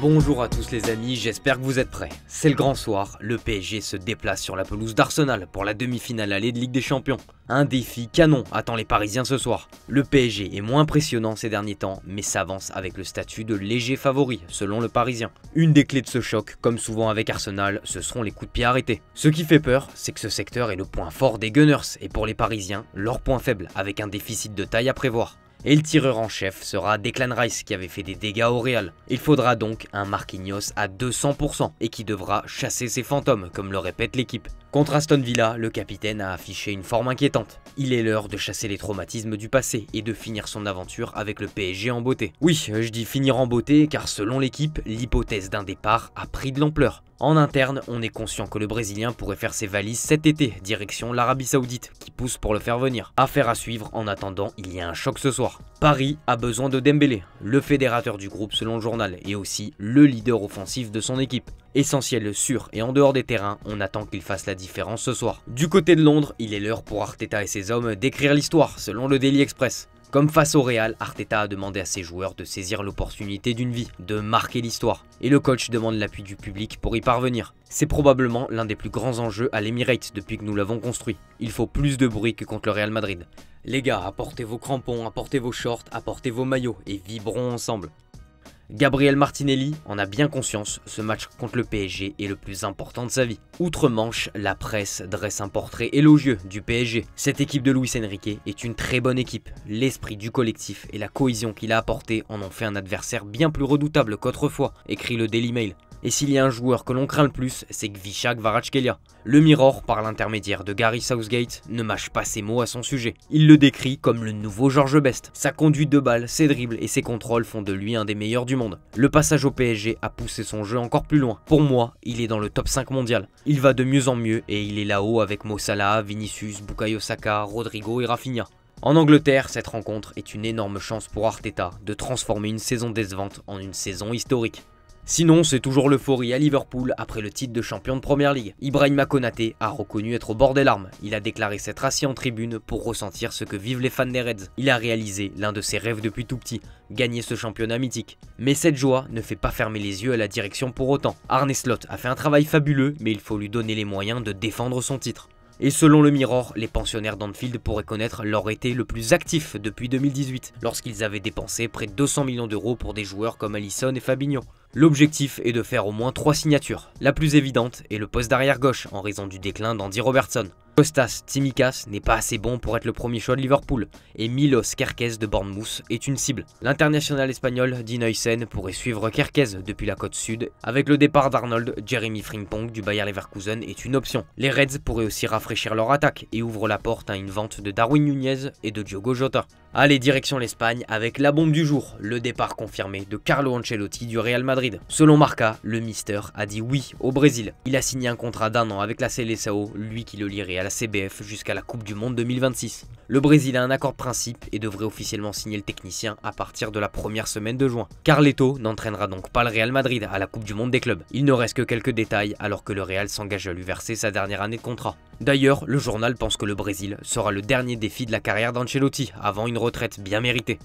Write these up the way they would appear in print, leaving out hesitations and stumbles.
Bonjour à tous les amis, j'espère que vous êtes prêts. C'est le grand soir, le PSG se déplace sur la pelouse d'Arsenal pour la demi-finale allée de Ligue des Champions. Un défi canon attend les Parisiens ce soir. Le PSG est moins impressionnant ces derniers temps, mais s'avance avec le statut de léger favori, selon le Parisien. Une des clés de ce choc, comme souvent avec Arsenal, ce seront les coups de pied arrêtés. Ce qui fait peur, c'est que ce secteur est le point fort des Gunners, et pour les Parisiens, leur point faible, avec un déficit de taille à prévoir. Et le tireur en chef sera Declan Rice qui avait fait des dégâts au Real. Il faudra donc un Marquinhos à 200% et qui devra chasser ses fantômes comme le répète l'équipe. Contre Aston Villa, le capitaine a affiché une forme inquiétante. Il est l'heure de chasser les traumatismes du passé et de finir son aventure avec le PSG en beauté. Oui, je dis finir en beauté car selon l'équipe, l'hypothèse d'un départ a pris de l'ampleur. En interne, on est conscient que le Brésilien pourrait faire ses valises cet été, direction l'Arabie Saoudite, qui pousse pour le faire venir. Affaire à suivre, en attendant, il y a un choc ce soir. Paris a besoin de Dembélé, le fédérateur du groupe selon le journal, et aussi le leader offensif de son équipe. Essentiel sur et en dehors des terrains, on attend qu'il fasse la différence ce soir. Du côté de Londres, il est l'heure pour Arteta et ses hommes d'écrire l'histoire, selon le Daily Express. Comme face au Real, Arteta a demandé à ses joueurs de saisir l'opportunité d'une vie, de marquer l'histoire. Et le coach demande l'appui du public pour y parvenir. C'est probablement l'un des plus grands enjeux à l'Emirates depuis que nous l'avons construit. Il faut plus de bruit que contre le Real Madrid. Les gars, apportez vos crampons, apportez vos shorts, apportez vos maillots et vibrons ensemble. Gabriel Martinelli en a bien conscience, ce match contre le PSG est le plus important de sa vie. Outre-Manche, la presse dresse un portrait élogieux du PSG. Cette équipe de Luis Enrique est une très bonne équipe. L'esprit du collectif et la cohésion qu'il a apporté en ont fait un adversaire bien plus redoutable qu'autrefois, écrit le Daily Mail. Et s'il y a un joueur que l'on craint le plus, c'est Kvicha Kvaratskhelia. Le Mirror, par l'intermédiaire de Gary Southgate, ne mâche pas ses mots à son sujet. Il le décrit comme le nouveau George Best. Sa conduite de balle, ses dribbles et ses contrôles font de lui un des meilleurs du monde. Le passage au PSG a poussé son jeu encore plus loin. Pour moi, il est dans le top 5 mondial. Il va de mieux en mieux et il est là-haut avec Mo Salah, Vinicius, Bukayo Saka, Rodrigo et Rafinha. En Angleterre, cette rencontre est une énorme chance pour Arteta de transformer une saison décevante en une saison historique. Sinon, c'est toujours l'euphorie à Liverpool après le titre de champion de Premier League. Ibrahima Konaté a reconnu être au bord des larmes. Il a déclaré s'être assis en tribune pour ressentir ce que vivent les fans des Reds. Il a réalisé l'un de ses rêves depuis tout petit, gagner ce championnat mythique. Mais cette joie ne fait pas fermer les yeux à la direction pour autant. Arne Slot a fait un travail fabuleux, mais il faut lui donner les moyens de défendre son titre. Et selon le Mirror, les pensionnaires d'Anfield pourraient connaître leur été le plus actif depuis 2018, lorsqu'ils avaient dépensé près de 200 millions d'euros pour des joueurs comme Alisson et Fabinho. L'objectif est de faire au moins 3 signatures. La plus évidente est le poste d'arrière gauche en raison du déclin d'Andy Robertson. Kostas Tsimikas n'est pas assez bon pour être le premier choix de Liverpool et Milos Kerkez de Bournemouth est une cible. L'international espagnol Dean Huijsen pourrait suivre Kerkez depuis la côte sud. Avec le départ d'Arnold, Jeremy Frimpong du Bayer Leverkusen est une option. Les Reds pourraient aussi rafraîchir leur attaque et ouvrent la porte à une vente de Darwin Nunez et de Diogo Jota. Allez, direction l'Espagne avec la bombe du jour, le départ confirmé de Carlo Ancelotti du Real Madrid. Selon Marca, le Mister a dit oui au Brésil. Il a signé un contrat d'1 an avec la Seleção, lui qui le lierait à la CBF jusqu'à la Coupe du Monde 2026. Le Brésil a un accord de principe et devrait officiellement signer le technicien à partir de la première semaine de juin. Carleto n'entraînera donc pas le Real Madrid à la Coupe du Monde des clubs. Il ne reste que quelques détails alors que le Real s'engage à lui verser sa dernière année de contrat. D'ailleurs, le journal pense que le Brésil sera le dernier défi de la carrière d'Ancelotti avant une retraite bien méritée.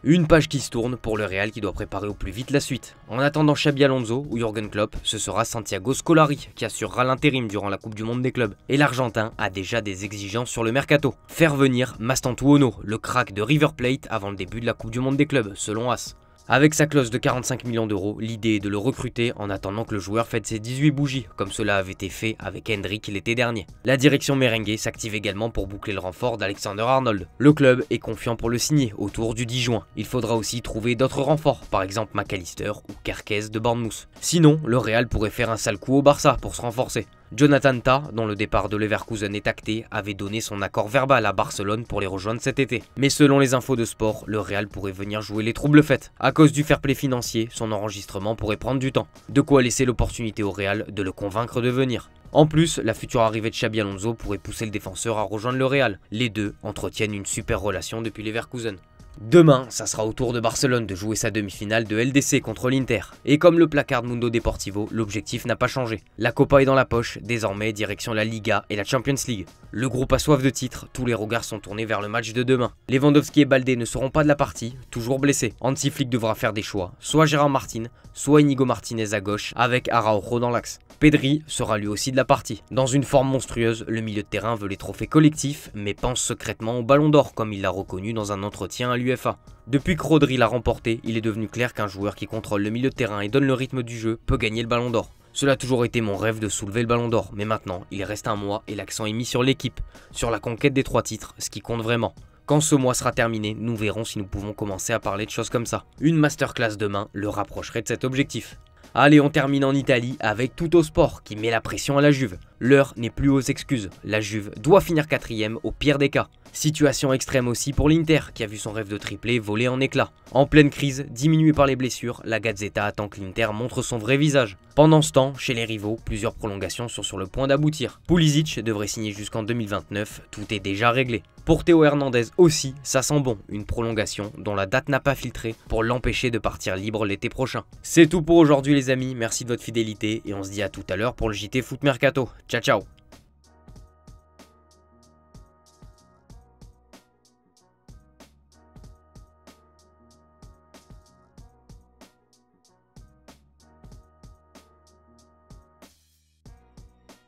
Une page qui se tourne pour le Real qui doit préparer au plus vite la suite. En attendant Xabi Alonso ou Jürgen Klopp, ce sera Santiago Scolari qui assurera l'intérim durant la Coupe du Monde des clubs. Et l'Argentin a déjà des exigences sur le mercato. Faire venir Mastantuono, le crack de River Plate avant le début de la Coupe du Monde des clubs, selon AS. Avec sa clause de 45 millions d'euros, l'idée est de le recruter en attendant que le joueur fête ses 18 bougies, comme cela avait été fait avec Hendrik l'été dernier. La direction merengue s'active également pour boucler le renfort d'Alexander Arnold. Le club est confiant pour le signer autour du 10 juin. Il faudra aussi trouver d'autres renforts, par exemple McAllister ou Kerkez de Bournemouth. Sinon, le Real pourrait faire un sale coup au Barça pour se renforcer. Jonathan Tah, dont le départ de Leverkusen est acté, avait donné son accord verbal à Barcelone pour les rejoindre cet été. Mais selon les infos de sport, le Real pourrait venir jouer les troubles faites. À cause du fair play financier, son enregistrement pourrait prendre du temps. De quoi laisser l'opportunité au Real de le convaincre de venir. En plus, la future arrivée de Xabi Alonso pourrait pousser le défenseur à rejoindre le Real. Les deux entretiennent une super relation depuis Leverkusen. Demain, ça sera au tour de Barcelone de jouer sa demi-finale de LDC contre l'Inter. Et comme le placard de Mundo Deportivo, l'objectif n'a pas changé. La Copa est dans la poche, désormais direction la Liga et la Champions League. Le groupe a soif de titre, tous les regards sont tournés vers le match de demain. Lewandowski et Baldé ne seront pas de la partie, toujours blessés. Hansi Flick devra faire des choix, soit Gérard Martin, soit Inigo Martinez à gauche, avec Araujo dans l'axe. Pedri sera lui aussi de la partie. Dans une forme monstrueuse, le milieu de terrain veut les trophées collectifs, mais pense secrètement au Ballon d'Or, comme il l'a reconnu dans un entretien à l'UEFA. Depuis que Rodri l'a remporté, il est devenu clair qu'un joueur qui contrôle le milieu de terrain et donne le rythme du jeu peut gagner le Ballon d'Or. Cela a toujours été mon rêve de soulever le Ballon d'Or, mais maintenant, il reste un mois et l'accent est mis sur l'équipe, sur la conquête des 3 titres, ce qui compte vraiment. Quand ce mois sera terminé, nous verrons si nous pouvons commencer à parler de choses comme ça. Une masterclass demain le rapprocherait de cet objectif. Allez, on termine en Italie avec Tuttosport qui met la pression à la Juve. L'heure n'est plus aux excuses, la Juve doit finir 4ème au pire des cas. Situation extrême aussi pour l'Inter qui a vu son rêve de triplé voler en éclats. En pleine crise, diminuée par les blessures, la Gazzetta attend que l'Inter montre son vrai visage. Pendant ce temps, chez les rivaux, plusieurs prolongations sont sur le point d'aboutir. Pulisic devrait signer jusqu'en 2029, tout est déjà réglé. Pour Théo Hernandez aussi, ça sent bon, une prolongation dont la date n'a pas filtré pour l'empêcher de partir libre l'été prochain. C'est tout pour aujourd'hui les amis, merci de votre fidélité et on se dit à tout à l'heure pour le JT Foot Mercato. Ciao ciao.